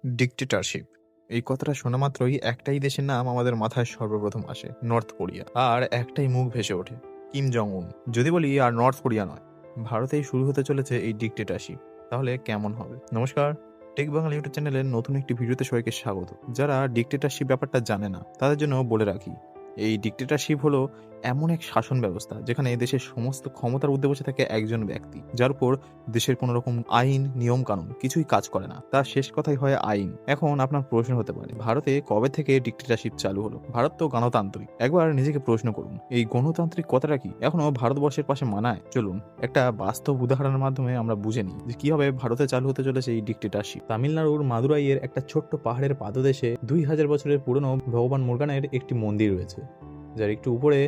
Dictatorship এই কথাটা শোনা মাত্রই একটাই দেশের নাম আমাদের মাথায় সর্বপ্রথম আসে, নর্থ কোরিয়া। আর একটাই মুখ ভেসে ওঠে, কিম জং উন। যদি বলি আর নর্থ কোরিয়া নয়, ভারতেই শুরু হতে চলেছে এই ডিক্টেটরশিপ, তাহলে কেমন হবে? নমস্কার, টেক বাংলা ইউটিউব চ্যানেলের নতুন একটি ভিডিওতে সবাইকে স্বাগত। যারা ডিক্টেটরশিপ ব্যাপারটা জানে না তাদের জন্য বলে রাখি, এই ডিক্টেটরশিপ হলো এমন এক শাসন ব্যবস্থা যেখানে দেশের সমস্ত ক্ষমতার ঊর্ধ্বে বসে থাকে একজন ব্যক্তি, যার উপর দেশের কোনো রকম আইন নিয়ম কানুন কিছুই কাজ করে না, তার শেষ কথাই হয় আইন। এখন আপনার প্রশ্ন হতে পারে, ভারতে কবে থেকে ডিক্টেটরশিপ চালু হলো? ভারত তো গণতান্ত্রিক। একবার নিজেকে প্রশ্ন করুন, এই গণতান্ত্রিক কথাটা কি এখনো ভারতবর্ষের পাশে মানায়? চলুন একটা বাস্তব উদাহরণের মাধ্যমে আমরা বুঝে নিই যে কিভাবে ভারতে চালু হতে চলেছে এই ডিক্টেটরশিপ। তামিলনাড়ুর মাদুরাইয়ের একটা ছোট্ট পাহাড়ের পাদদেশে 2000 বছরের পুরনো ভগবান মুরগানের একটি মন্দির রয়েছে, যার একটু উপরে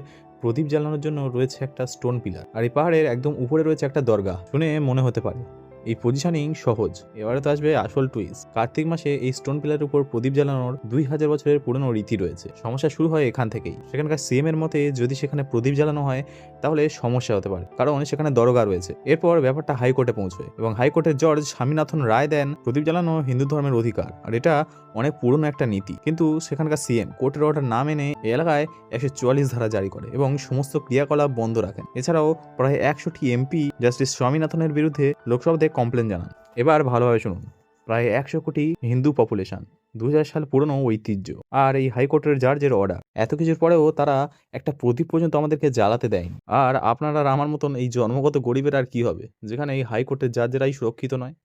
প্রদীপ জ্বালানোর জন্য রয়েছে একটা স্টোন পিলার। আর এই পাহাড়ের একদম উপরে রয়েছে একটা দরগা। শুনে মনে হতে পারে এই পজিশনিং সহজ, এবারে তো আসবে আসল টুইস্ট। কার্তিক মাসে এই স্টোন পিলারের উপর প্রদীপ জ্বালানোর 2000 বছরের পুরনো রীতি রয়েছে। সমস্যা শুরু হয় এখান থেকেই। সেখানকার সিএম এর মতে যদি সেখানে প্রদীপ জ্বালানো হয় তাহলে সমস্যা হতে পারে, কারণ সেখানে দরগা রয়েছে। এরপর ব্যাপারটা হাইকোর্টে পৌঁছয় এবং হাইকোর্টের জজ স্বামীনাথন রায় দেন প্রদীপ জ্বালানো হিন্দু ধর্মের অধিকার, আর এটা অনেক পুরনো একটা নীতি। কিন্তু সেখানকার সিএম কোর্টের অর্ডার না মেনে এই এলাকায় 144 ধারা জারি করে এবং সমস্ত ক্রিয়াকলাপ বন্ধ রাখেন। এছাড়াও প্রায় 100টি এমপি জাস্টিস স্বামীনাথনের বিরুদ্ধে লোকসভাতে কমপ্লেন জানান। এবার ভালোভাবে শুনুন, প্রায় 100 কোটি হিন্দু পপুলেশন, 2000 সাল পুরনো ঐতিহ্য, আর এই হাইকোর্টের জাজের অর্ডার, এত কিছুর পরেও তারা একটা প্রদীপ পর্যন্ত আমাদেরকে জ্বালাতে দেয়নি। আর আপনার আর আমার মতন এই জন্মগত গরিবের আর কি হবে, যেখানে এই হাইকোর্টের জাজেরাই সুরক্ষিত নয়?